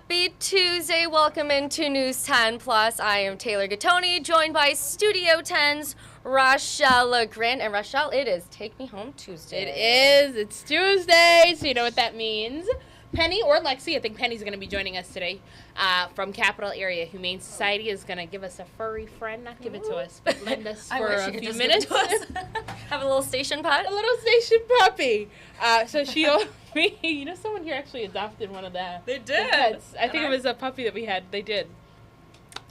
Happy Tuesday. Welcome into News 10 Plus. I am Taylor Gattoni, joined by Studio 10's Rachelle Legrand. And Rachelle, it is Take Me Home Tuesday. It is. It's Tuesday, so you know what that means. Penny or Lexi, I think Penny's going to be joining us today from Capital Area Humane Society is going to give us a furry friend, not give it to us, but lend us for a few minutes. Have a little station pet? A little station puppy. So she'll be, you know, someone here actually adopted one of the pets. I think it was a puppy that we had. They did.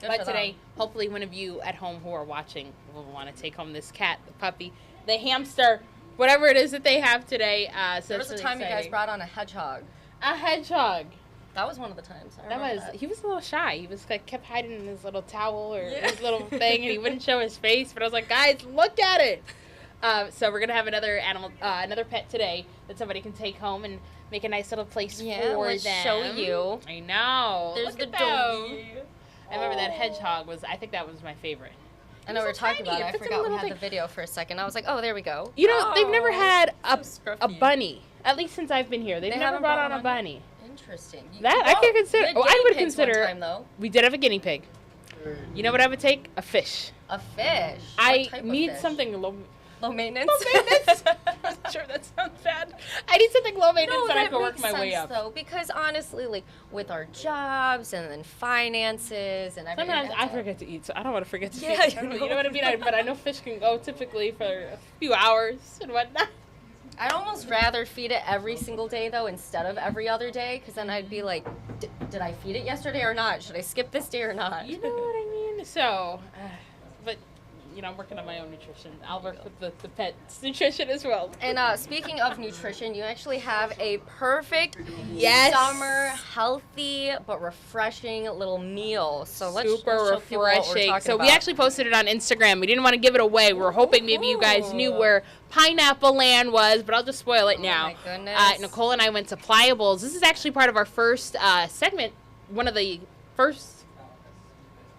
But today, hopefully one of you at home who are watching will want to take home this cat, the puppy, the hamster, whatever it is that they have today. So there was a time you guys brought on a hedgehog. A hedgehog. That was one of the times. That. He was a little shy. He was like kept hiding in his little towel or his little thing, and he wouldn't show his face. But I was like, guys, look at it. So we're gonna have another animal, another pet today that somebody can take home and make a nice little place for them. Show you. I know. There's the doggy. I remember that hedgehog was. I think that was my favorite. I know we were talking about it. I forgot we had the video for a second. I was like, oh, there we go. You know, they've never had a bunny. At least since I've been here, they've never brought on a bunny. Interesting. I can consider. I would consider. Time, though. We did have a guinea pig. You know what I would take? A fish. A fish. I need something low maintenance. Low maintenance. I'm sure that sounds bad. I need something low maintenance that I can work my way up. Though, because honestly, like with our jobs and then finances and everything. Sometimes I forget to eat, so I don't want to forget to feed. You know what I mean? But I know fish can go typically for a few hours and whatnot. I'd almost rather feed it every single day, though, instead of every other day, because then I'd be like, did I feed it yesterday or not? Should I skip this day or not? You know what I mean? So, but, you know, I'm working on my own nutrition. I'll work with the pet's nutrition as well. And speaking of nutrition, you actually have a perfect summer, healthy, but refreshing little meal. So let's show people what we're talking about. So we actually posted it on Instagram. We didn't want to give it away. We were hoping maybe you guys knew where Pineapple Land was, but I'll just spoil it now. Oh my goodness. Nicole and I went to Pliables. This is actually part of our first segment, one of the first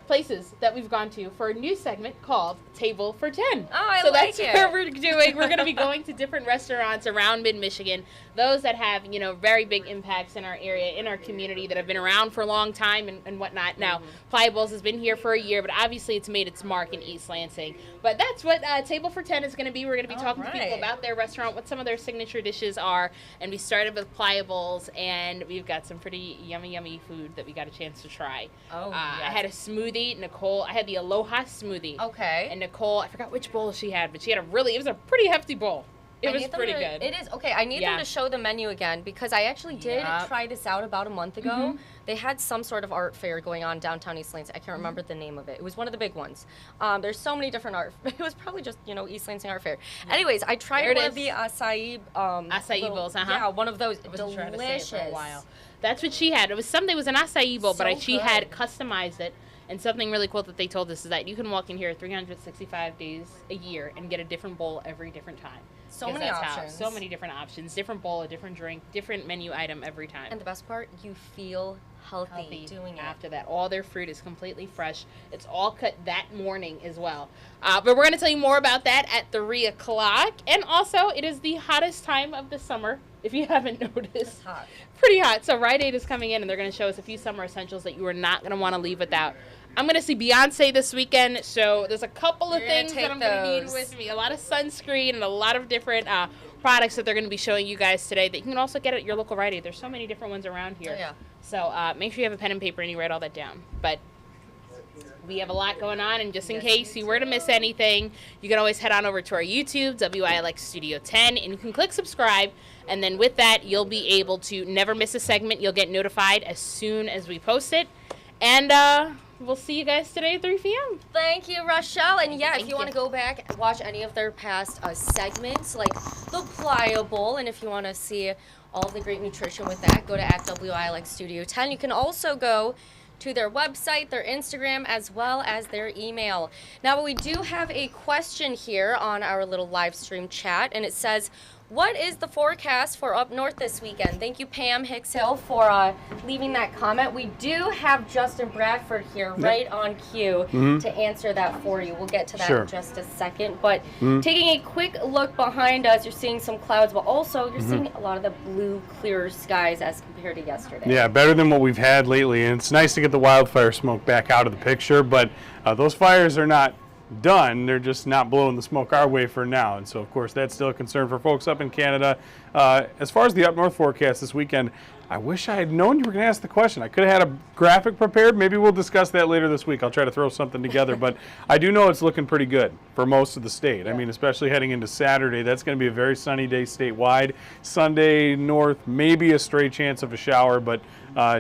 places that we've gone to for a new segment called Table for 10. Oh, I so like it. So that's what we're doing. We're going to be going to different restaurants around mid-Michigan, those that have, you know, very big impacts in our area, in our community, that have been around for a long time and whatnot. Now, Pliables has been here for a year, but obviously it's made its mark in East Lansing. But that's what Table for 10 is going to be. We're going to be talking to people about their restaurant, what some of their signature dishes are, and we started with Pliables, and we've got some pretty yummy food that we got a chance to try. Oh, yes. I had a smoothie. Nicole, I had the Aloha smoothie. Okay. And Nicole, I forgot which bowl she had, but she had it was a pretty hefty bowl. It was pretty good. It is. Okay, I need them to show the menu again, because I actually did try this out about a month ago. They had some sort of art fair going on downtown East Lansing. I can't remember the name of it. It was one of the big ones. There's so many different art. It was probably just, you know, East Lansing Art Fair. Anyways, I tried one of the acai bowls. Yeah, one of those. Delicious. Trying to say it for a while. That's what she had. It was an acai bowl, but she had customized it. And something really cool that they told us is that you can walk in here 365 days a year and get a different bowl every different time. So many options. So many different options. Different bowl, a different drink, different menu item every time. And the best part, you feel healthy doing it. After that, all their fruit is completely fresh. It's all cut that morning as well. But we're going to tell you more about that at 3 o'clock. And also, it is the hottest time of the summer, if you haven't noticed. It's hot. Pretty hot. So Rite Aid is coming in, and they're going to show us a few summer essentials that you are not going to want to leave without. I'm going to see Beyonce this weekend, so there's a couple of things that I'm going to need with me. A lot of sunscreen and a lot of different products that they're going to be showing you guys today that you can also get at your local Rite Aid. There's so many different ones around here. Oh, yeah. So make sure you have a pen and paper and you write all that down. But we have a lot going on, and just in case you were to miss anything, you can always head on over to our YouTube, WILX Studio 10, and you can click subscribe. And then with that, you'll be able to never miss a segment. You'll get notified as soon as we post it. And we'll see you guys today at 3 p.m. Thank you, Rachelle. And yeah, if you want to go back and watch any of their past segments, like the Pliable, and if you want to see all of the great nutrition with that, go to @WILX Studio 10. You can also go to their website, their Instagram, as well as their email. Now, we do have a question here on our little live stream chat, and it says, what is the forecast for up north this weekend? Thank you, Pam Hickshill, for leaving that comment. We do have Justin Bradford here right on cue to answer that for you. We'll get to that in just a second. But taking a quick look behind us, you're seeing some clouds, but also you're seeing a lot of the blue, clear skies as compared to yesterday. Yeah, better than what we've had lately. And it's nice to get the wildfire smoke back out of the picture, but those fires are not done. They're just not blowing the smoke our way for now, and so of course that's still a concern for folks up in Canada. As far as the up north forecast this weekend, I wish I had known you were going to ask the question. I could have had a graphic prepared. Maybe we'll discuss that later this week. I'll try to throw something together, but I do know it's looking pretty good for most of the state. I mean, especially heading into Saturday, that's going to be a very sunny day statewide. Sunday north, maybe a stray chance of a shower, but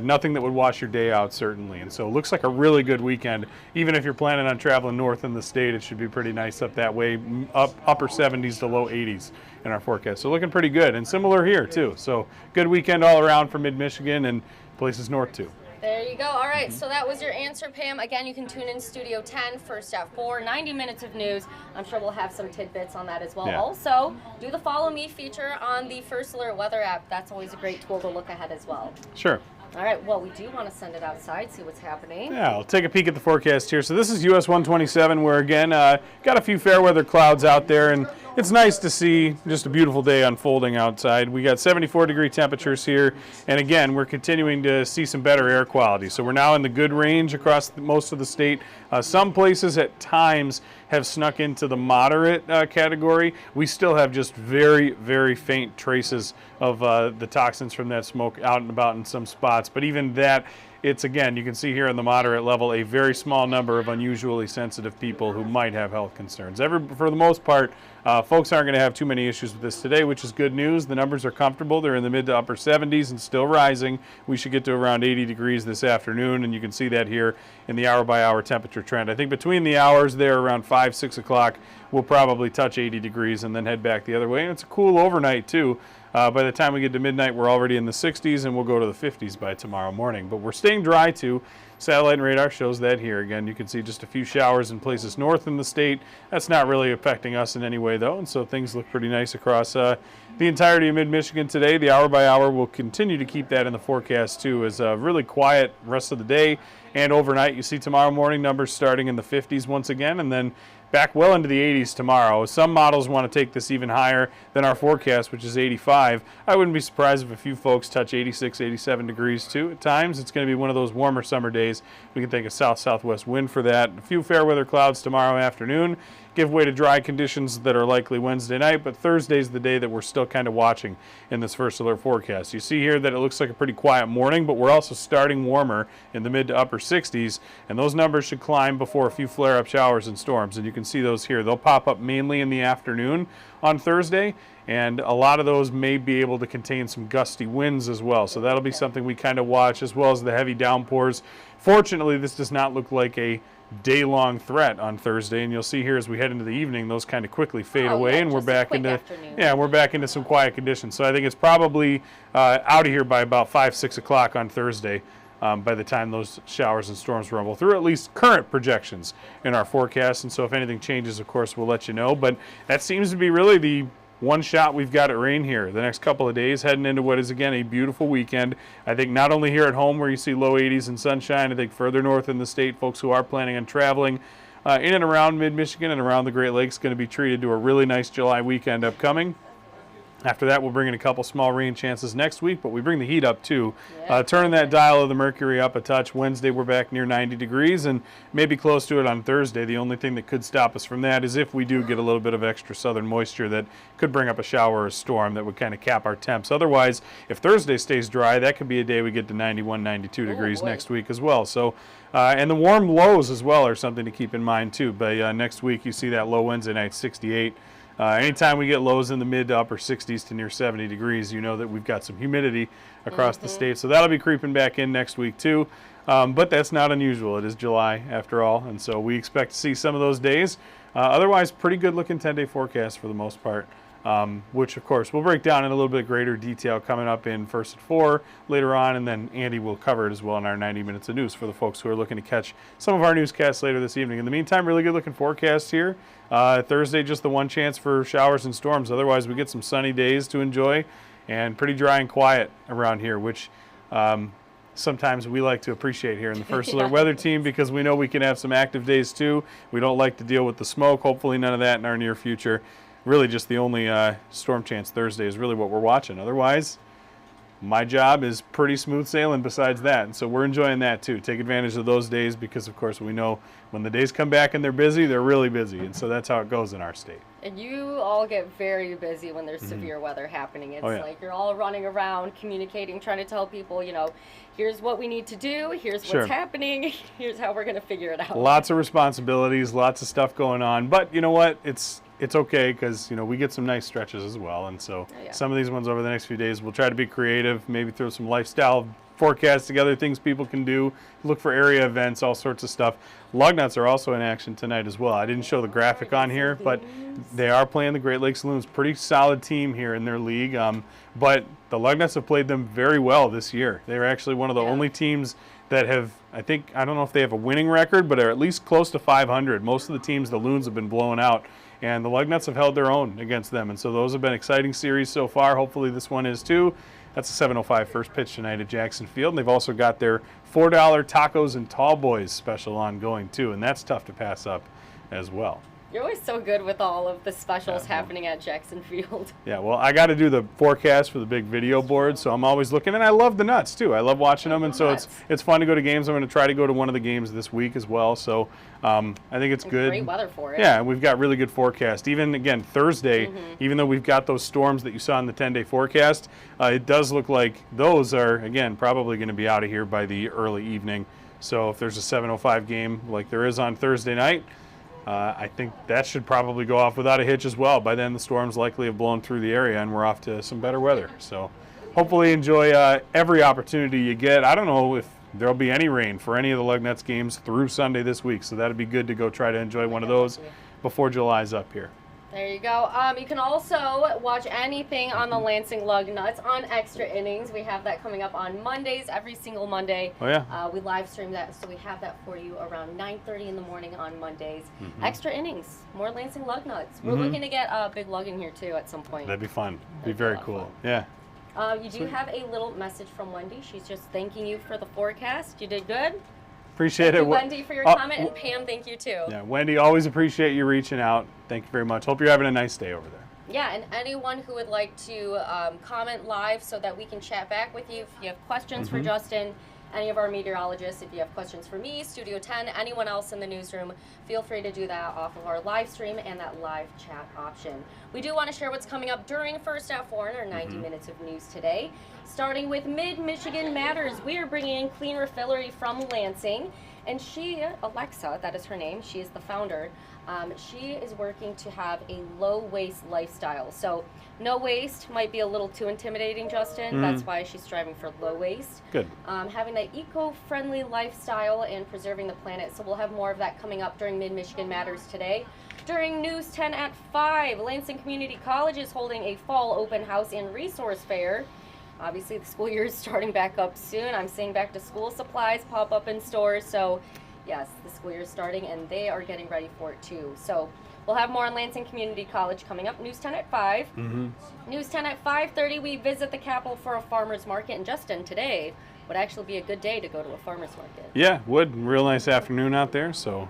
nothing that would wash your day out, certainly. And so it looks like a really good weekend. Even if you're planning on traveling north in the state, it should be pretty nice up that way, upper 70s to low 80s in our forecast. So looking pretty good, and similar here too. So good weekend all around for mid-Michigan and places north too. There you go. All right, so that was your answer, Pam. Again, you can tune in Studio 10, first at 4, 90 minutes of news. I'm sure we'll have some tidbits on that as well. Yeah. Also, do the Follow Me feature on the First Alert Weather app. That's always a great tool to look ahead as well. Sure. All right, well, we do want to send it outside, see what's happening. Yeah, I'll take a peek at the forecast here. So this is US 127, where again, got a few fair weather clouds out there, and it's nice to see just a beautiful day unfolding outside. We got 74-degree temperatures here, and again, we're continuing to see some better air quality. So we're now in the good range across most of the state. Some places at times have snuck into the moderate category. We still have just very, very faint traces of the toxins from that smoke out and about in some spots. But even that, it's, again, you can see here on the moderate level, a very small number of unusually sensitive people who might have health concerns. For the most part, folks aren't going to have too many issues with this today, which is good news. The numbers are comfortable. They're in the mid to upper 70s and still rising. We should get to around 80 degrees this afternoon, and you can see that here in the hour-by-hour temperature trend. I think between the hours there, around 5, 6 o'clock, we'll probably touch 80 degrees and then head back the other way. And it's a cool overnight, too. By the time we get to midnight, we're already in the 60s, and we'll go to the 50s by tomorrow morning. But we're staying dry, too. Satellite and radar shows that here. Again, you can see just a few showers in places north in the state. That's not really affecting us in any way, though, and so things look pretty nice across the entirety of mid-Michigan today. The hour-by-hour will continue to keep that in the forecast, too, as a really quiet rest of the day and overnight. You see tomorrow morning numbers starting in the 50s once again, and then back well into the 80s tomorrow. Some models want to take this even higher than our forecast, which is 85. I wouldn't be surprised if a few folks touch 86, 87 degrees too at times. It's going to be one of those warmer summer days. We can think of south-southwest wind for that. A few fair weather clouds tomorrow afternoon. Give way to dry conditions that are likely Wednesday night, but Thursday's the day that we're still kind of watching in this first alert forecast. You see here that it looks like a pretty quiet morning, but we're also starting warmer in the mid to upper 60s, and those numbers should climb before a few flare-up showers and storms, and you can see those here. They'll pop up mainly in the afternoon on Thursday, and a lot of those may be able to contain some gusty winds as well, so that'll be something we kind of watch, as well as the heavy downpours. Fortunately, this does not look like a day-long threat on Thursday, and you'll see here as we head into the evening, those kind of quickly fade away, and we're back into some quiet conditions. So I think it's probably out of here by about 5, 6 o'clock on Thursday. By the time those showers and storms rumble through, at least current projections in our forecast. And so if anything changes, of course, we'll let you know. But that seems to be really the one shot we've got at rain here the next couple of days, heading into what is, again, a beautiful weekend. I think not only here at home where you see low 80s and sunshine, I think further north in the state, folks who are planning on traveling in and around mid-Michigan and around the Great Lakes going to be treated to a really nice July weekend upcoming. After that, we'll bring in a couple small rain chances next week, but we bring the heat up too. Turning that dial of the mercury up a touch. Wednesday, we're back near 90 degrees and maybe close to it on Thursday. The only thing that could stop us from that is if we do get a little bit of extra southern moisture that could bring up a shower or a storm that would kind of cap our temps. Otherwise, if Thursday stays dry, that could be a day we get to 91, 92 degrees next week as well. So, and the warm lows as well are something to keep in mind too. By next week, you see that low Wednesday night, 68. Anytime we get lows in the mid to upper 60s to near 70 degrees, you know that we've got some humidity across the state. So that'll be creeping back in next week too. But that's not unusual. It is July after all. And so we expect to see some of those days. Otherwise, pretty good looking 10-day forecast for the most part which of course we'll break down in a little bit greater detail coming up in First at 4 later on, and then Andy will cover it as well in our 90 minutes of news for the folks who are looking to catch some of our newscasts later this evening. In the meantime, really good looking forecast here. Thursday, just the one chance for showers and storms. Otherwise, we get some sunny days to enjoy and pretty dry and quiet around here, which sometimes we like to appreciate here in the First Alert Weather Team, because we know we can have some active days too. We don't like to deal with the smoke. Hopefully none of that in our near future. Really just the only storm chance Thursday is really what we're watching. Otherwise, my job is pretty smooth sailing besides that. And so we're enjoying that too. Take advantage of those days because, of course, we know when the days come back and they're busy, they're really busy. And so that's how it goes in our state. And you all get very busy when there's severe weather happening. It's like you're all running around, communicating, trying to tell people, you know, here's what we need to do, here's what's happening, here's how we're going to figure it out. Lots of responsibilities, lots of stuff going on. But you know what? It's okay because, you know, we get some nice stretches as well. And so some of these ones over the next few days, we'll try to be creative, maybe throw some lifestyle forecasts together, things people can do, look for area events, all sorts of stuff. Lugnuts are also in action tonight as well. I didn't show the graphic on here, but they are playing the Great Lakes Loons. Pretty solid team here in their league. But the Lugnuts have played them very well this year. They're actually one of the only teams that have, I don't know if they have a winning record, but are at least close to 500. Most of the teams the Loons have been blowing out, and the Lugnuts have held their own against them. And so those have been exciting series so far. Hopefully this one is too. That's a 7:05 first pitch tonight at Jackson Field. And they've also got their $4 tacos and tall boys special ongoing too, and that's tough to pass up as well. You're always so good with all of the specials happening at Jackson Field. Yeah, well, I got to do the forecast for the big video board, so I'm always looking, and I love the Nuts too. I love watching them, and so it's fun to go to games. I'm going to try to go to one of the games this week as well, so I think it's good. Great weather for it. Yeah, we've got really good forecast. Even, again, Thursday, even though we've got those storms that you saw in the 10-day forecast, it does look like those are, again, probably going to be out of here by the early evening. So if there's a 7:05 game like there is on Thursday night, I think that should probably go off without a hitch as well. By then, the storms likely have blown through the area, and we're off to some better weather. So hopefully enjoy every opportunity you get. I don't know if there'll be any rain for any of the Lugnuts games through Sunday this week, so that'd be good to go try to enjoy one of those before July's up here. There you go. You can also watch anything on the Lansing Lugnuts on Extra Innings. We have that coming up on Mondays, every single Monday. Oh, yeah. We live stream that, so we have that for you around 9:30 in the morning on Mondays. Extra Innings, more Lansing Lugnuts. We're looking to get a big lug in here, too, at some point. That'd be fun. Be very cool. Yeah. You do have a little message from Wendy. She's just thanking you for the forecast. You did good. Appreciate thank it. You, Wendy, for your comment, and Pam, thank you too. Yeah, Wendy, always appreciate you reaching out. Thank you very much. Hope you're having a nice day over there. Yeah, and anyone who would like to comment live so that we can chat back with you, if you have questions for Justin, any of our meteorologists, if you have questions for me, Studio 10, anyone else in the newsroom, feel free to do that off of our live stream and that live chat option. We do want to share what's coming up during First at 4 in our 90 minutes of news today. Starting with Mid-Michigan Matters, we are bringing in Clean Refillery from Lansing. And she, Alexa, that is her name, she is the founder, she is working to have a low-waste lifestyle. So no waste might be a little too intimidating, Justin. That's why she's striving for low waste. Good. Having that eco-friendly lifestyle and preserving the planet. So we'll have more of that coming up during Mid-Michigan Matters today. During News 10 at 5, Lansing Community College is holding a fall open house and resource fair. Obviously, the school year is starting back up soon. I'm seeing back to school supplies pop up in stores. So, yes, the school year is starting, and they are getting ready for it, too. So, we'll have more on Lansing Community College coming up. News 10 at 5. News 10 at 5:30, we visit the Capitol for a farmer's market. And, Justin, today would actually be a good day to go to a farmer's market. Yeah, would. Real nice afternoon out there. So,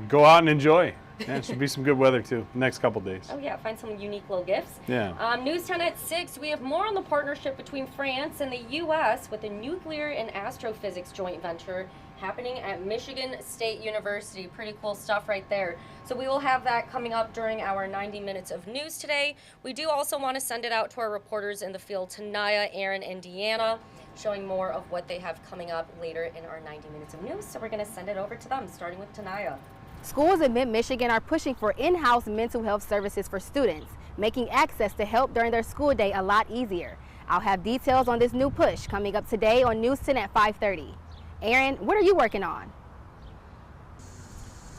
go out and enjoy. Yeah, it should be some good weather, too, next couple days. Oh, yeah, find some unique little gifts. Yeah. News 10 at 6, we have more on the partnership between France and the U.S. with a nuclear and astrophysics joint venture happening at Michigan State University. Pretty cool stuff right there. So we will have that coming up during our 90 minutes of news today. We do also want to send it out to our reporters in the field, Tanaya, Aaron, and Deanna, showing more of what they have coming up later in our 90 minutes of news. So we're going to send it over to them, starting with Tanaya. Schools in Mid-Michigan are pushing for in-house mental health services for students, making access to help during their school day a lot easier. I'll have details on this new push coming up today on News 10 at 5:30. Aaron, what are you working on?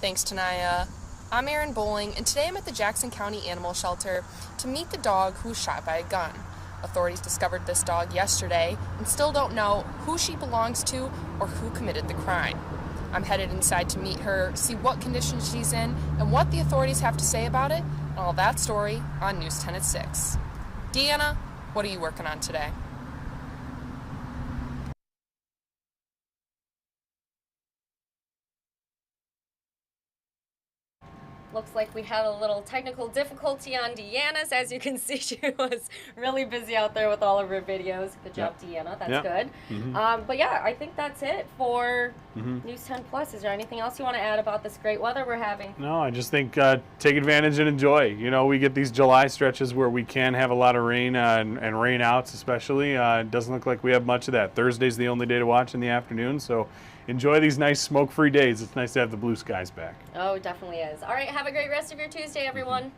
Thanks, Tanaya. I'm Erin Bowling, and today I'm at the Jackson County Animal Shelter to meet the dog who was shot by a gun. Authorities discovered this dog yesterday and still don't know who she belongs to or who committed the crime. I'm headed inside to meet her, see what condition she's in, and what the authorities have to say about it, and all that story on News 10 at 6. Deanna, what are you working on today? Looks like we had a little technical difficulty on Deanna's. As you can see, she was really busy out there with all of her videos. Good job, Deanna. That's good. But yeah, I think that's it for News 10 Plus. Is there anything else you want to add about this great weather we're having? No, I just think take advantage and enjoy. You know, we get these July stretches where we can have a lot of rain and rain outs especially. It doesn't look like we have much of that. Thursday's the only day to watch in the afternoon, so enjoy these nice smoke-free days. It's nice to have the blue skies back. Oh, it definitely is. All right, have a great rest of your Tuesday, everyone.